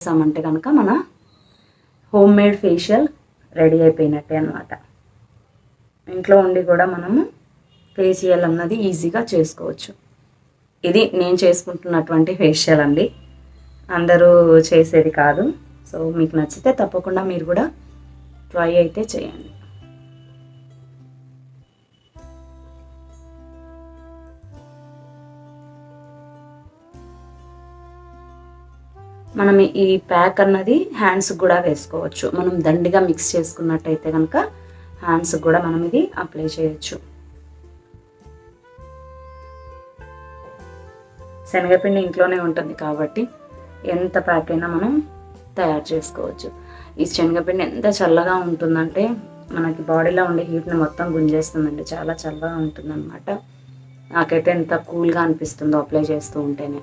చేసామంటే కనుక మన హోమ్ మేడ్ ఫేషియల్ రెడీ అయిపోయినట్టే అనమాట. ఇంట్లో ఉండి కూడా మనము ఫేషియల్ అన్నది ఈజీగా చేసుకోవచ్చు. ఇది నేను చేసుకుంటున్నటువంటి ఫేషియల్ అండి, అందరూ చేసేది కాదు. సో మీకు నచ్చితే తప్పకుండా మీరు కూడా ట్రై అయితే చేయండి. మనం ఈ ప్యాక్ అన్నది హ్యాండ్స్కి కూడా వేసుకోవచ్చు. మనం దండిగా మిక్స్ చేసుకున్నట్టయితే కనుక హ్యాండ్స్కి కూడా మనం ఇది అప్లై చేయొచ్చు. శనగపిండి ఇంట్లోనే ఉంటుంది కాబట్టి ఎంత ప్యాక్ అయినా మనం తయారు చేసుకోవచ్చు. ఈ శనగపిండి ఎంత చల్లగా ఉంటుందంటే మనకి బాడీలో ఉండే హీట్ని మొత్తం గుంజేస్తుందండి. చాలా చల్లగా ఉంటుందన్నమాట. నాకైతే ఎంత కూల్గా అనిపిస్తుందో అప్లై చేస్తూ ఉంటేనే.